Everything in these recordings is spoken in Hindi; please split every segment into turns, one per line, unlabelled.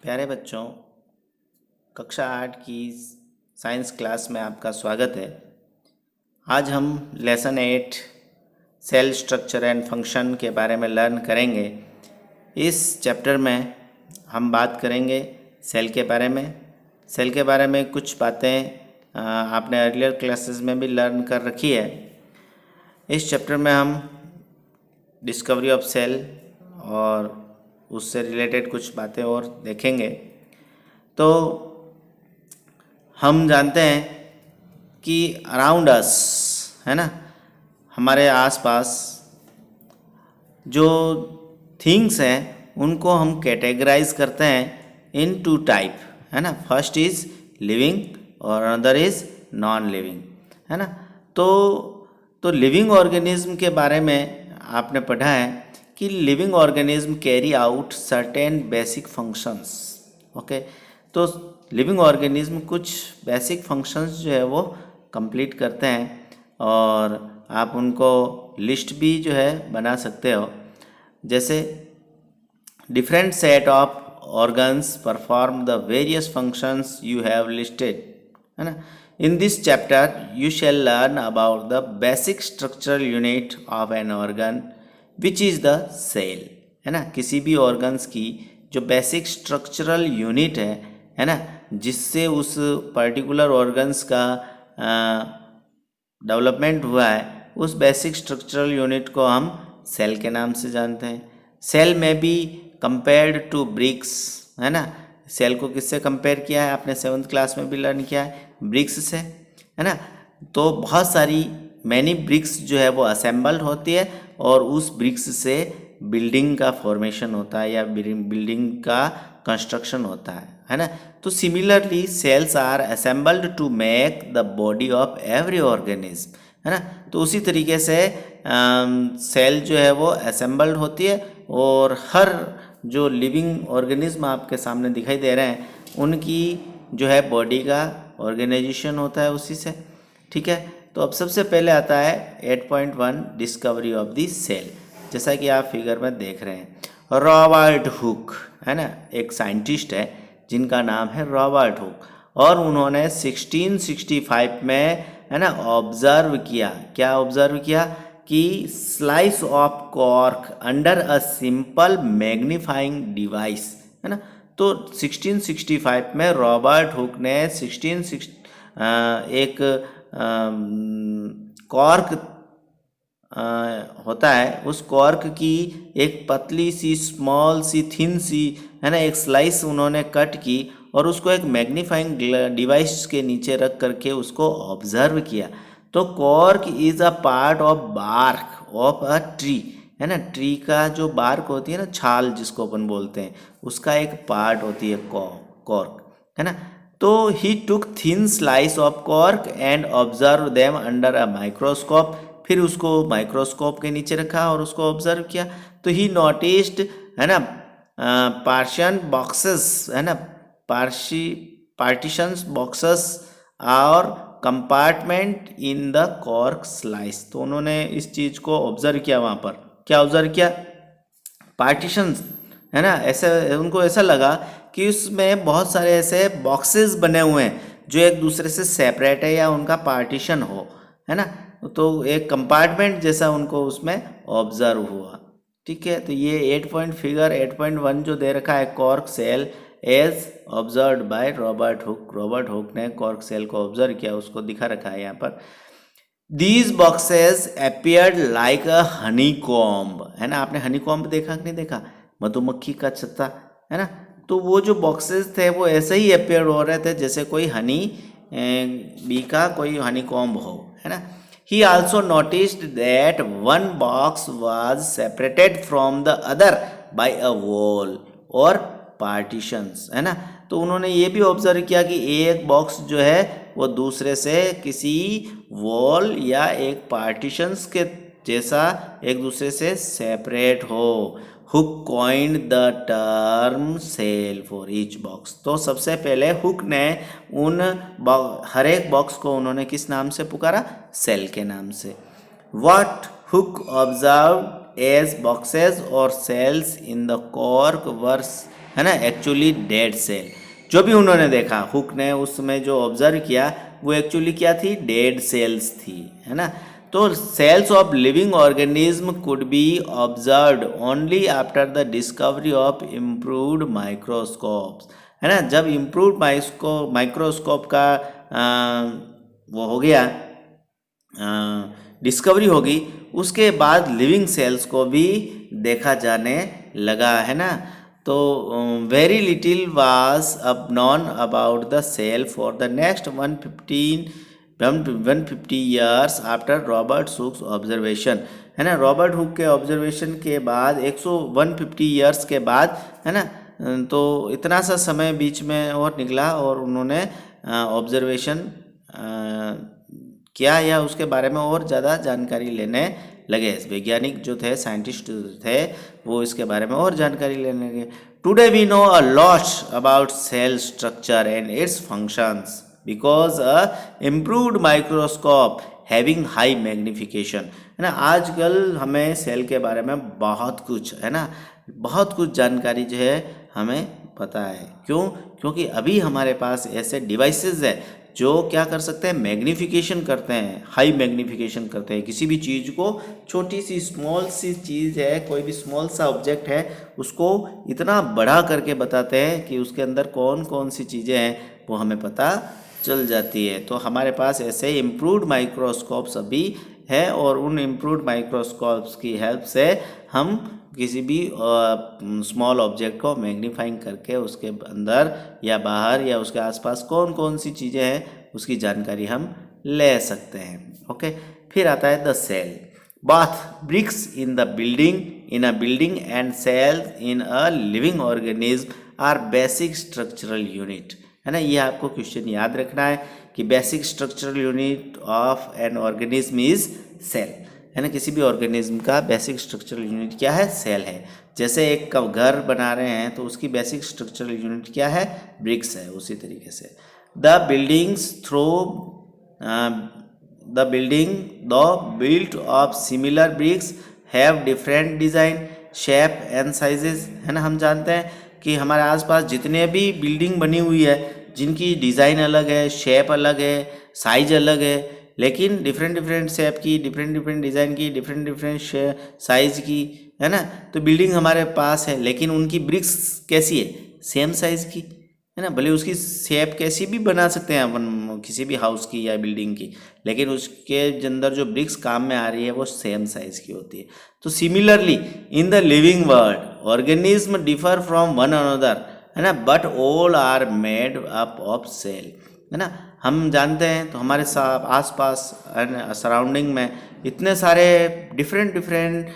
प्यारे बच्चों, कक्षा 8 की साइंस क्लास में आपका स्वागत है। आज हम lesson 8 cell structure and function के बारे में लर्न करेंगे। इस चैप्टर में हम बात करेंगे सेल के बारे में। सेल के बारे में कुछ बातें आपने अर्लियर क्लासेस में भी लर्न कर रखी है। इस चैप्टर में हम डिस्कवरी ऑफ सेल और उससे रिलेटेड कुछ बातें और देखेंगे। तो हम जानते हैं कि अराउंड अस, है ना, हमारे आसपास जो थिंग्स हैं उनको हम कैटेगराइज करते हैं इन टू टाइप, है ना। फर्स्ट इज लिविंग और अनदर इज नॉन लिविंग, है ना। तो लिविंग ऑर्गेनिज्म के बारे में आपने पढ़ा है कि living organism carry out certain basic functions. Okay, तो लिविंग ऑर्गेनिज्म कुछ बेसिक फंक्शंस जो है वो कंप्लीट करते हैं और आप उनको लिस्ट भी जो है बना सकते हो। जैसे different set of organs perform the various functions you have listed, है ना। In this chapter you shall learn about the basic structural unit of an organ which is the cell, है ना। किसी भी ऑर्गन्स की जो बेसिक स्ट्रक्चरल यूनिट है ना, जिससे उस पर्टिकुलर ऑर्गन्स का डेवलपमेंट हुआ है, उस बेसिक स्ट्रक्चरल यूनिट को हम सेल के नाम से जानते हैं। सेल में भी कंपेयर्ड टू ब्रिक्स, है ना। सेल को किससे कंपेयर किया है, आपने 7th क्लास में भी लर्न किया है, ब्रिक्स से, है ना। तो बहुत सारी मैनी ब्रिक्स जो है वो असेंबल्ड होती है और उस ब्रिक्स से बिल्डिंग का फॉर्मेशन होता है या बिल्डिंग का कंस्ट्रक्शन होता है ना। तो similarly cells are assembled to make the body of every organism, है ना। तो उसी तरीके से सेल जो है वो असेंबल्ड होती है और हर जो लिविंग ऑर्गेनिज्म आपके सामने दिखाई दे रहे हैं उनकी जो है बॉडी का ऑर्गेनाइजेशन होता है उसी से, ठीक है। तो अब सबसे पहले आता है 8.1 डिस्कवरी ऑफ द सेल। जैसा कि आप फिगर में देख रहे हैं, रॉबर्ट हुक, है ना, एक साइंटिस्ट है जिनका नाम है रॉबर्ट हुक, और उन्होंने 1665 में, है ना, ऑब्जर्व किया। क्या ऑब्जर्व किया कि slice of cork under a simple magnifying device, है ना। तो 1665 में रॉबर्ट हुक ने एक कॉर्क होता है, उस कॉर्क की एक पतली सी, स्मॉल सी, थिन सी, है ना, एक स्लाइस उन्होंने कट की और उसको एक मैग्नीफाइंग डिवाइस के नीचे रख करके उसको ऑब्जर्व किया। तो cork is a part of bark of a tree, है ना। ट्री का जो बार्क होती है ना, छाल जिसको अपन बोलते हैं, उसका एक पार्ट होती है कॉर्क, है ना। तो he took thin slice of cork and observe them under a microscope. फिर उसको माइक्रोस्कोप के नीचे रखा और उसको ऑब्जर्व किया। तो ही नोटिस्ड, है ना, पार्शियन बॉक्सेस, है ना, पार्टीशंस बॉक्सेस और compartment in the cork slice. तो उन्होंने इस चीज़ को ऑब्जर्व किया। वहाँ पर क्या ऑब्जर्व किया, पार्टीशंस, है ना। ऐसे उनको ऐसा लगा कि उसमें बहुत सारे ऐसे बॉक्सेस बने हुए हैं जो एक दूसरे से सेपरेट है या उनका पार्टीशन हो, है ना। तो एक कंपार्टमेंट जैसा उनको उसमें ऑब्जर्व हुआ, ठीक है। तो ये 8.1 जो दे रखा है, cork cell as observe by Robert Hooke. Robert Hooke ने कॉर्क सेल को ऑब्जर्व किया, उसको दिखा रखा है यहाँ पर। These boxes appeared like a honeycomb, है ना। आपने हनी कॉम्ब देखा कि नहीं देखा, मधुमक्खी का छत्ता, है ना। तो वो जो बॉक्सेस थे वो ऐसे ही अपियर हो रहे थे जैसे कोई हनी बी का कोई हनी कॉम्ब हो, है ना। He also noticed that one box was separated from the other by a wall or partitions, है ना। तो उन्होंने ये भी ऑब्जर्व किया कि एक बॉक्स जो है वो दूसरे से किसी वॉल या एक पार्टीशंस के जैसा एक दूसरे से सेपरेट हो। Hooke coined the term cell for each box. तो सबसे पहले हुक ने उन हर एक बॉक्स को उन्होंने किस नाम से पुकारा, सेल के नाम से। What Hooke observe as boxes और cells in the cork were है ना, एक्चुअली डेड सेल। जो भी उन्होंने देखा, हुक ने उसमें जो ऑब्जर्व किया वो एक्चुअली क्या थी, डेड सेल्स थी, है ना। तो cells of living organism could be observed only after the discovery of improved microscopes, है ना। जब इम्प्रूव्ड माइक्रोस्कोप का वो हो गया, डिस्कवरी होगी, उसके बाद लिविंग सेल्स को भी देखा जाने लगा, है ना। तो वेरी लिटिल वाज अब known about the cell for the next 150 years after Robert Hooke's observation, है ना। रॉबर्ट हुक के ऑब्जर्वेशन के बाद 150 ईयर्स के बाद, है ना, तो इतना सा समय बीच में और निकला और उन्होंने ऑब्जर्वेशन किया या उसके बारे में और ज़्यादा जानकारी लेने लगे। वैज्ञानिक जो थे, साइंटिस्ट थे, वो इसके बारे में और जानकारी लेने लगे। Today we know a lot about cell structure and its functions because a improved microscope having high magnification, है ना। आजकल हमें सेल के बारे में बहुत कुछ, है ना, बहुत कुछ जानकारी जो है हमें पता है। क्यों? क्योंकि अभी हमारे पास ऐसे डिवाइसेस है जो क्या कर सकते हैं, मैग्नीफिकेशन करते हैं, हाई मैग्नीफिकेशन करते हैं। किसी भी चीज़ को, छोटी सी स्मॉल सी चीज़ है, कोई भी स्मॉल सा ऑब्जेक्ट है, उसको इतना बड़ा करके बताते हैं कि उसके अंदर कौन कौन सी चीज़ें हैं वो हमें पता चल जाती है। तो हमारे पास ऐसे इम्प्रूव्ड माइक्रोस्कोप्स अभी है और उन इम्प्रूव्ड माइक्रोस्कोप्स की हेल्प से हम किसी भी स्मॉल ऑब्जेक्ट को मैग्नीफाइंग करके उसके अंदर या बाहर या उसके आसपास कौन कौन सी चीज़ें हैं उसकी जानकारी हम ले सकते हैं। ओके, फिर आता है the cell. Both bricks in the building, in a building and cells in a living organism are basic structural unit, है ना। ये आपको क्वेश्चन याद रखना है कि basic structural unit of an organism is cell, है ना। किसी भी ऑर्गेनिज्म का बेसिक स्ट्रक्चरल यूनिट क्या है, सेल है। जैसे एक घर बना रहे हैं तो उसकी बेसिक स्ट्रक्चरल यूनिट क्या है, ब्रिक्स है। उसी तरीके से the buildings through the building the built of similar bricks have different design, shape and sizes, है ना। हम जानते हैं कि हमारे आसपास जितने भी बिल्डिंग बनी हुई है, जिनकी डिज़ाइन अलग है, शेप अलग है, साइज अलग है, लेकिन डिफरेंट डिफरेंट शेप की, डिफरेंट डिफरेंट डिज़ाइन की, डिफरेंट डिफरेंट साइज की, है ना। तो बिल्डिंग हमारे पास है, लेकिन उनकी ब्रिक्स कैसी है, सेम साइज़ की, है ना। भले उसकी शेप कैसी भी बना सकते हैं अपन, किसी भी हाउस की या बिल्डिंग की, लेकिन उसके अंदर जो ब्रिक्स काम में आ रही है वो सेम साइज़ की होती है। तो similarly in the living world organism differ from one another, है ना, but all are made up of cell, है ना। हम जानते हैं तो हमारे आस पास सराउंडिंग में इतने सारे डिफरेंट डिफरेंट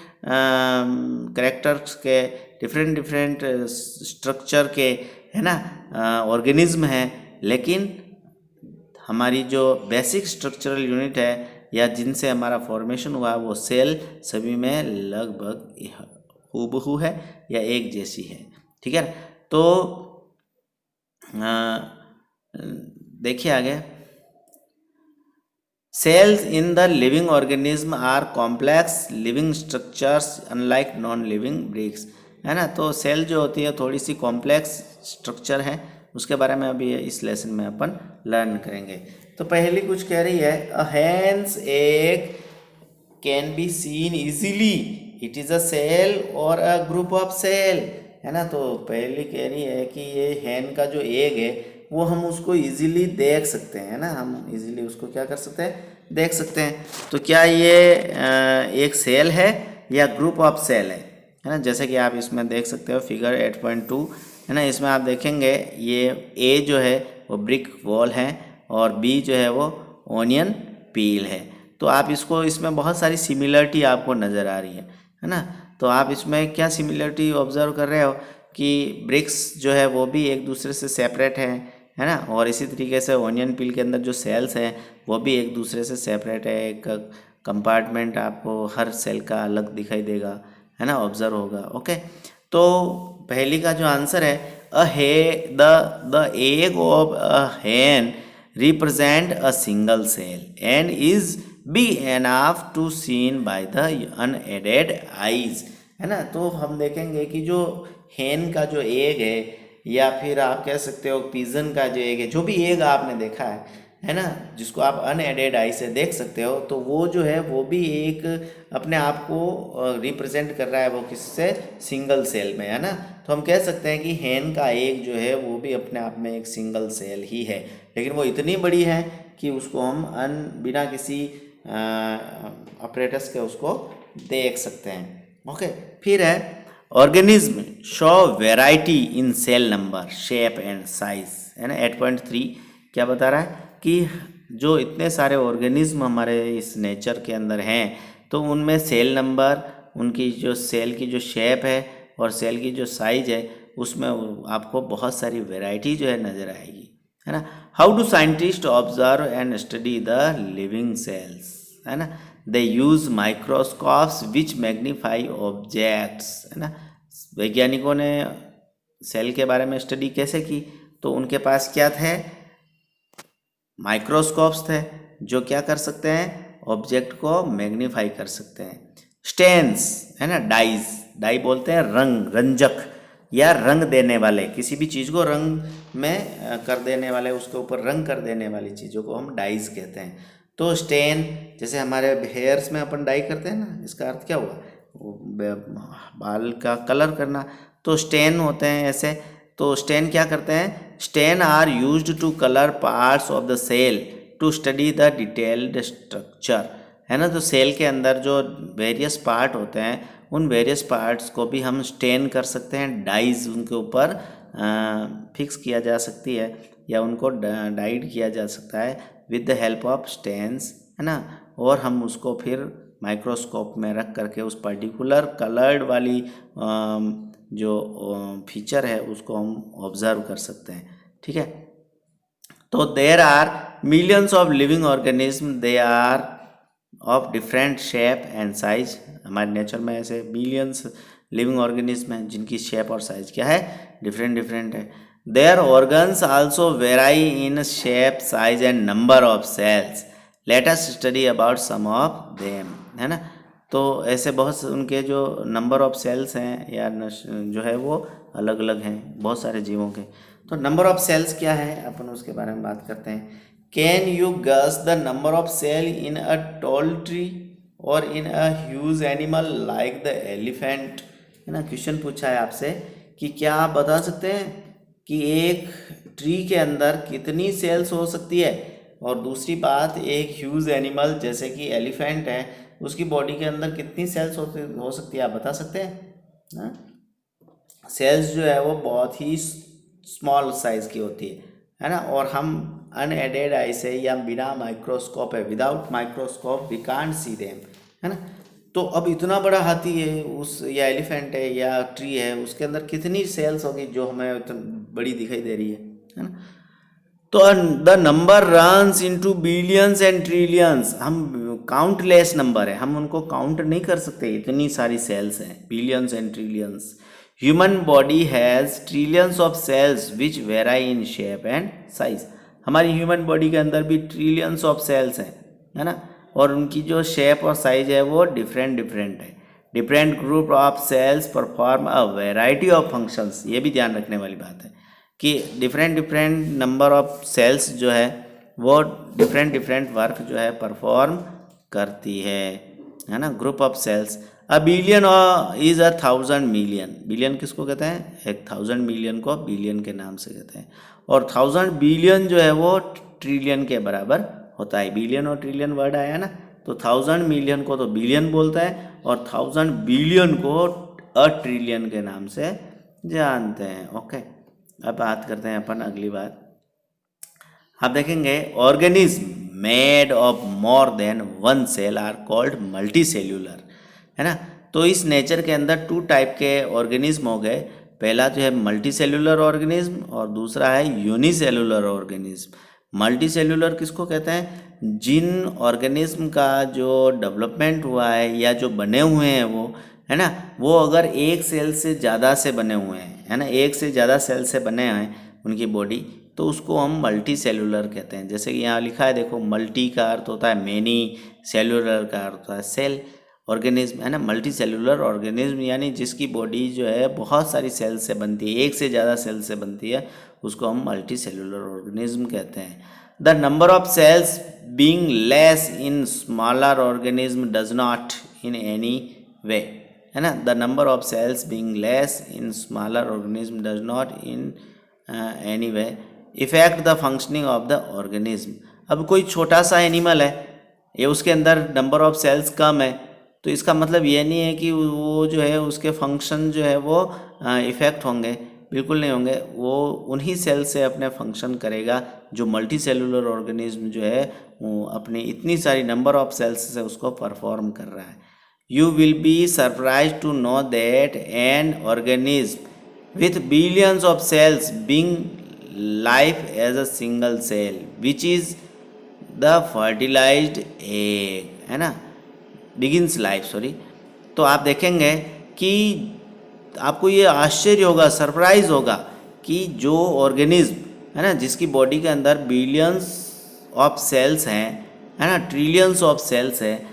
कैरेक्टर्स के, डिफरेंट डिफरेंट स्ट्रक्चर के, है ना, ऑर्गेनिज्म हैं, लेकिन हमारी जो बेसिक स्ट्रक्चरल यूनिट है या जिनसे हमारा फॉर्मेशन हुआ वो सेल सभी में लगभग हूबहू है या एक जैसी है, ठीक है। तो देखिए आगे, cells in the living organism are complex living structures unlike non living bricks, है ना। तो सेल जो होती है थोड़ी सी कॉम्प्लेक्स स्ट्रक्चर है, उसके बारे में अभी इस लेसन में अपन लर्न करेंगे। तो पहली कुछ कह रही है, a hen's egg can be seen easily, it is a cell और अ ग्रुप ऑफ सेल, है ना। तो पहली कह रही है कि ये हैन का जो एग है वो हम उसको इजीली देख सकते हैं, है ना। हम इजीली उसको क्या कर सकते हैं, देख सकते हैं। तो क्या ये एक सेल है या ग्रुप ऑफ सेल है ना। जैसे कि आप इसमें देख सकते हो फिगर 8.2, है ना। इसमें आप देखेंगे ये ए जो है वो ब्रिक वॉल है और बी जो है वो ओनियन पील है। तो आप इसको, इसमें बहुत सारी सिमिलरिटी आपको नज़र आ रही है ना। तो आप इसमें क्या सिमिलरिटी ऑब्जर्व कर रहे हो कि ब्रिक्स जो है वो भी एक दूसरे से सेपरेट है ना। और इसी तरीके से ओनियन पील के अंदर जो सेल्स हैं वो भी एक दूसरे से सेपरेट है। एक कंपार्टमेंट आपको हर सेल का अलग दिखाई देगा, है ना, ऑब्जर्व होगा। ओके, तो पहली का जो आंसर है, the egg of a hen represent a single cell and is big enough to seen by the unaided eyes, है ना। तो हम देखेंगे कि जो हेन का जो एग है, या फिर आप कह सकते हो पिजन का जो एग है, जो भी एग आपने देखा है ना, जिसको आप अनएडेड आई से देख सकते हो, तो वो जो है वो भी एक अपने आप को रिप्रेजेंट कर रहा है, वो किससे, सिंगल सेल में, है ना। तो हम कह सकते हैं कि हेन का एग जो है वो भी अपने आप में एक सिंगल सेल ही है, लेकिन वो इतनी बड़ी है कि उसको हम बिना किसी ऑपरेटर्स के उसको देख सकते हैं। ओके, फिर है organism show variety in cell number, shape and size, है ना। 8.3 क्या बता रहा है कि जो इतने सारे ऑर्गेनिज्म हमारे इस नेचर के अंदर हैं, तो उनमें सेल नंबर, उनकी जो सेल की जो शेप है और सेल की जो साइज है, उसमें आपको बहुत सारी वेराइटी जो है नज़र आएगी, है ना। How do scientist observe and study the living cells, है ना। दे यूज माइक्रोस्कोप्स विच मैग्नीफाई ऑब्जेक्ट्स, है ना। वैज्ञानिकों ने सेल के बारे में स्टडी कैसे की, तो उनके पास क्या थे, माइक्रोस्कोप्स थे, जो क्या कर सकते हैं, ऑब्जेक्ट को मैग्नीफाई कर सकते हैं। स्टेन्स, है ना, डाइज, डाई बोलते हैं रंग, रंजक या रंग देने वाले, किसी भी चीज़ को रंग में कर देने वाले, उसके ऊपर रंग कर देने वाली चीज़ों को हम डाइज कहते हैं। तो स्टेन, जैसे हमारे हेयर्स में अपन डाई करते हैं ना, इसका अर्थ क्या हुआ, बाल का कलर करना, तो स्टेन होते हैं ऐसे। तो स्टेन क्या करते हैं, stain are used to colour parts of the cell to study the detailed structure, है ना। तो सेल के अंदर जो वेरियस पार्ट होते हैं, उन वेरियस पार्ट्स को भी हम स्टेन कर सकते हैं, डाइज उनके ऊपर फिक्स किया जा सकती है, या उनको डाइड किया जा सकता है with the help of stains, है ना। और हम उसको फिर माइक्रोस्कोप में रख करके उस पर्टिकुलर कलर्ड वाली जो फीचर है उसको हम ऑब्जर्व कर सकते हैं, ठीक है। तो there are millions of living organism, they are of different shape and size. हमारे नेचर में ऐसे मिलियंस लिविंग ऑर्गेनिज्म हैं जिनकी शेप और साइज क्या है, डिफरेंट डिफरेंट है। There organs also vary in shape, size and number of cells. Let us study about some of them, है ना। तो ऐसे बहुत से उनके जो नंबर ऑफ सेल्स हैं या जो है वो अलग अलग हैं बहुत सारे जीवों के। तो नंबर ऑफ सेल्स क्या है, अपन उसके बारे में बात करते हैं। Can you guess the number of cell in a tall tree और in a huge animal like the elephant, है ना। क्वेश्चन पूछा है आपसे कि क्या आप बता सकते हैं कि एक ट्री के अंदर कितनी सेल्स हो सकती है, और दूसरी बात एक ह्यूज एनिमल जैसे कि एलिफेंट है, उसकी बॉडी के अंदर कितनी सेल्स हो सकती है, आप बता सकते हैं। सेल्स जो है वो बहुत ही स्मॉल साइज की होती है ना। और हम अनएडेड आई से या बिना माइक्रोस्कोप है, without microscope we can't see them, है ना। तो अब इतना बड़ा हाथी है उस, या एलिफेंट है या ट्री है, उसके अंदर कितनी सेल्स होगी जो हमें बड़ी दिखाई दे रही है ना। तो the number runs into billions and trillions, हम काउंटलेस नंबर है, हम उनको काउंट नहीं कर सकते, इतनी सारी सेल्स हैं, billions and trillions. Human body has trillions of cells which वेराई in shape and size. हमारी ह्यूमन बॉडी के अंदर भी ट्रिलियंस ऑफ सेल्स हैं, है ना, और उनकी जो शेप और साइज है वो डिफरेंट डिफरेंट है। Different group of cells perform a variety of functions, ये भी ध्यान रखने वाली बात है कि different different number of cells जो है वो डिफरेंट डिफरेंट वर्क जो है परफॉर्म करती है ना। Group of cells, a billion is 1,000 million, billion किसको कहते हैं, 1,000 मिलियन को बिलियन के नाम से कहते हैं, और 1,000 बिलियन जो है वो ट्रिलियन के बराबर होता है। बिलियन और ट्रिलियन वर्ड आया ना, तो 1,000 मिलियन को तो बिलियन बोलता है और 1,000 बिलियन को अ ट्रिलियन के नाम से जानते हैं। ओके, अब बात करते हैं अपन अगली बात। आप देखेंगे organism made of more than one cell are called multicellular, है ना। तो इस नेचर के अंदर टू टाइप के ऑर्गेनिज्म हो गए, पहला जो है मल्टी सेल्यूलर ऑर्गेनिज्म और दूसरा है यूनिसेल्यूलर ऑर्गेनिज्म। मल्टी सेल्यूलर किसको कहते हैं, जिन ऑर्गेनिज्म का जो डेवलपमेंट हुआ है या जो बने हुए हैं वो, है ना, वो अगर एक सेल से ज़्यादा से बने हुए हैं, है ना, एक से ज़्यादा सेल से बने हैं उनकी बॉडी, तो उसको हम मल्टी सेल्यूलर कहते हैं। जैसे कि यहाँ लिखा है देखो, मल्टी का अर्थ होता है मैनी, सेल्यूलर का अर्थ होता है सेल। ऑर्गेनिज्म, है ना। मल्टी सेलुलर ऑर्गेनिज्म यानी जिसकी बॉडी जो है बहुत सारी सेल से बनती है, एक से ज़्यादा सेल से बनती है, उसको हम मल्टी सेलुलर ऑर्गेनिज्म कहते हैं। The number of cells being less in smaller organism does not in any way, है ना। The number of cells being less in smaller organism does not in any way effect the functioning of the organism. अब कोई छोटा सा एनिमल है, ये उसके अंदर नंबर ऑफ सेल्स कम है, तो इसका मतलब ये नहीं है कि वो जो है उसके फंक्शन जो है वो इफ़ेक्ट होंगे, बिल्कुल नहीं होंगे। वो उन्हीं सेल से अपने फंक्शन करेगा जो मल्टी सेलुलर ऑर्गेनिज्म जो है वो अपनी इतनी सारी नंबर ऑफ सेल्स से उसको परफॉर्म कर रहा है। You will be surprise to know that an organism with billions of cells being life as a single cell which is the fertilised egg, है ना, बिगिंस लाइफ, सॉरी। तो आप देखेंगे कि आपको ये आश्चर्य होगा, सरप्राइज होगा कि जो ऑर्गेनिज्म है ना, जिसकी बॉडी के अंदर बिलियंस ऑफ सेल्स हैं, है ना, ट्रिलियंस ऑफ सेल्स है,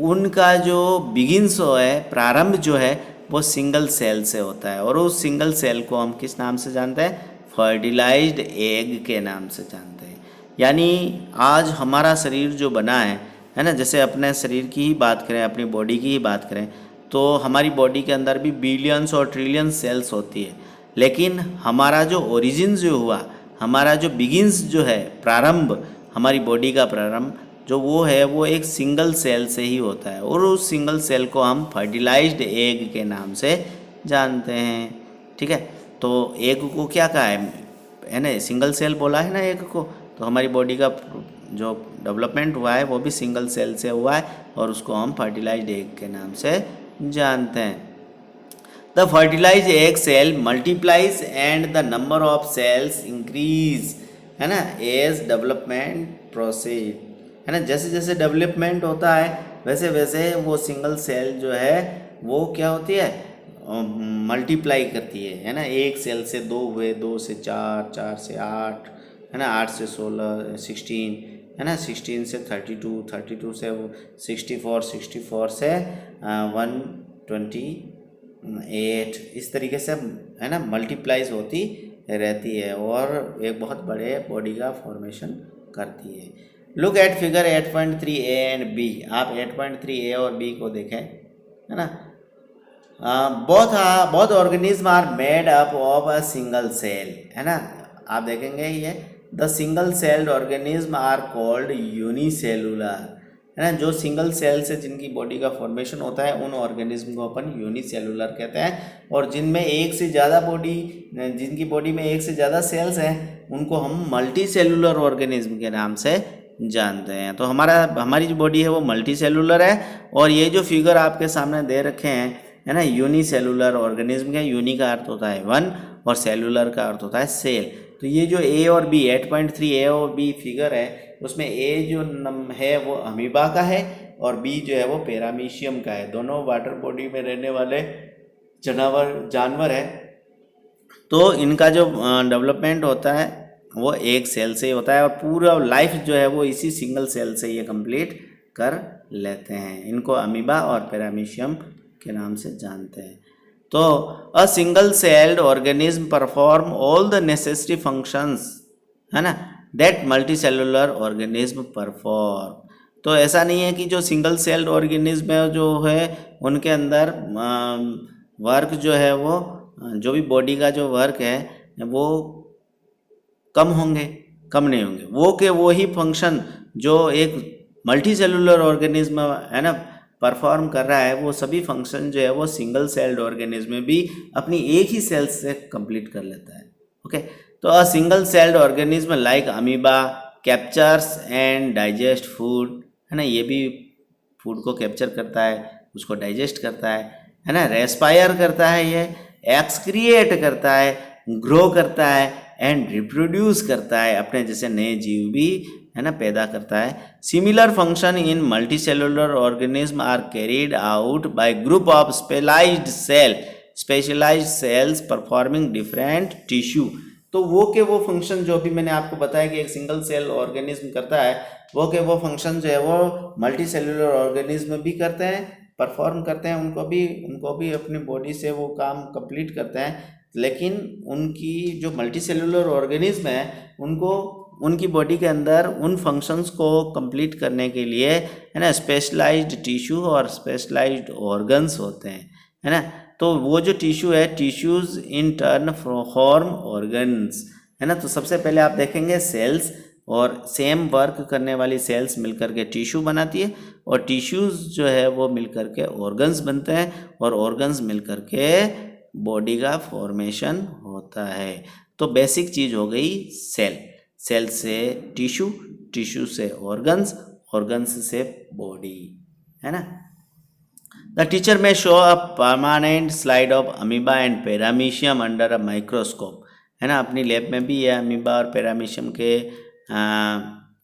उनका जो बिगिंस है, प्रारंभ जो है वो सिंगल सेल से होता है। और उस सिंगल सेल को हम किस नाम से जानते हैं? फर्टिलाइज्ड एग के नाम से जानते हैं। यानी आज हमारा शरीर जो बना है ना, जैसे अपने शरीर की ही बात करें, अपनी बॉडी की ही बात करें, तो हमारी बॉडी के अंदर भी बिलियंस और ट्रिलियंस सेल्स होती है, लेकिन हमारा जो ओरिजिन जो हुआ, हमारा जो बिगिंस जो है, प्रारंभ, हमारी बॉडी का प्रारंभ जो वो है वो एक सिंगल सेल से ही होता है। और उस सिंगल सेल को हम फर्टिलाइज्ड एग के नाम से जानते हैं। ठीक है, तो एग को क्या कहा है ना, सिंगल सेल बोला है ना एग को। तो हमारी बॉडी का जो डेवलपमेंट हुआ है वो भी सिंगल सेल से हुआ है और उसको हम फर्टिलाइज्ड एग के नाम से जानते हैं। The fertilised egg cell multiplies and the number of cells increase, है ना, एज डेवलपमेंट प्रोसीड, है ना। जैसे जैसे डेवलपमेंट होता है वैसे वैसे वो सिंगल सेल जो है वो क्या होती है, मल्टीप्लाई करती है ना। एक सेल से दो हुए, दो से चार, चार से आठ, है ना, 8 से 16, 16, है ना, 16 से 32, 32 से 64, 64 से 128, इस तरीके से, है ना, मल्टीप्लाइज होती रहती है और एक बहुत बड़े बॉडी का फॉर्मेशन करती है। Look at figure 8.3 A and B. आप 8.3 ए और बी को देखें, है ना। Both organism are made up of a single cell, है ना। आप देखेंगे ये the single celled organism are called unicellular, है ना। जो सिंगल सेल से जिनकी बॉडी का फॉर्मेशन होता है उन ऑर्गेनिज्म को अपन यूनिसेलुलर कहते हैं। और जिनमें एक से ज़्यादा जिनकी बॉडी में एक से ज़्यादा सेल्स हैं उनको हम मल्टी सेलुलर ऑर्गेनिज्म के नाम से जानते हैं। तो हमारी जो बॉडी है वो मल्टी सेलुलर है। और ये जो फिगर आपके सामने दे रखे हैं, है ना, यूनिसेलुलर ऑर्गेनिज्म के, यूनि का अर्थ होता है वन और सेलुलर का अर्थ होता है सेल। तो ये जो ए और बी 8.3 ए और बी फिगर है उसमें ए जो है वो अमीबा का है और बी जो है वो पैरामीशियम का है। दोनों वाटर बॉडी में रहने वाले जानवर है। तो इनका जो डेवलपमेंट होता है वो एक सेल से ही होता है और पूरा लाइफ जो है वो इसी सिंगल सेल से ये कंप्लीट कर लेते हैं। इनको अमीबा और पैरामीशियम के नाम से जानते हैं। तो a single celled organism perform all the necessary functions, है ना, that multi cellular organism perform. तो ऐसा नहीं है कि जो सिंगल सेल्ड ऑर्गेनिज्म है जो है उनके अंदर वर्क जो है वो, जो भी बॉडी का जो वर्क है वो कम होंगे, कम नहीं होंगे। वो ही फंक्शन जो एक मल्टी सेलुलर ऑर्गेनिज्म, है ना, परफॉर्म कर रहा है, वो सभी फंक्शन जो है वो सिंगल सेल्ड ऑर्गेनिज्म में भी अपनी एक ही सेल से कंप्लीट कर लेता है। ओके, तो a single celled organism like amoeba captures and digest food, है ना, ये भी फूड को कैप्चर करता है, उसको डाइजेस्ट करता है ना, रेस्पायर करता है, ये एक्सक्रिएट करता है, ग्रो करता है एंड रिप्रोड्यूस करता है, अपने जैसे नए जीव भी, है ना, पैदा करता है। Similar function in multicellular organism are carried out by group of specialised cells performing different tissue. तो वो फंक्शन जो भी मैंने आपको बताया कि एक सिंगल सेल ऑर्गेनिज्म करता है, वो फंक्शन जो है वो मल्टी सेलुलर ऑर्गेनिज्म भी करते हैं परफॉर्म करते हैं, उनको भी अपनी बॉडी से वो काम कंप्लीट करते हैं, लेकिन उनकी जो मल्टीसेलुलर ऑर्गेनिज्म है उनकी बॉडी के अंदर उन फंक्शंस को कंप्लीट करने के लिए है ना स्पेशलाइज्ड टिश्यू और स्पेशलाइज्ड ऑर्गन्स होते हैं, है ना। तो वो जो टिश्यू है, tissues in turn form organs, है ना। तो सबसे पहले आप देखेंगे सेल्स, और सेम वर्क करने वाली सेल्स मिलकर के टिश्यू बनाती है, और टिश्यूज जो है वो मिलकर के ऑर्गन्स बनते हैं, और ऑर्गन्स मिलकर के बॉडी का फॉर्मेशन होता है। तो बेसिक चीज़ हो गई सेल, सेल से टिश्यू, टिश्यू से ऑर्गन्स, ऑर्गन्स से बॉडी, है ना। द टीचर में show a permanent slide of amoeba and paramecium under a microscope, है ना। अपनी लैब में भी ये अमीबा और पैरामीशियम के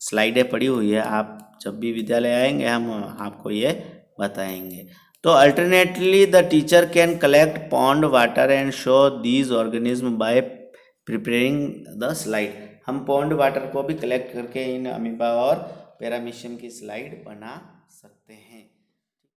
स्लाइडें पड़ी हुई है, आप जब भी विद्यालय आएंगे हम आपको ये बताएंगे। तो alternately the teacher can collect pond water and show these organism by preparing the slide. हम पॉन्ड वाटर को भी कलेक्ट करके इन अमीबा और पैरामीशियम की स्लाइड बना सकते हैं।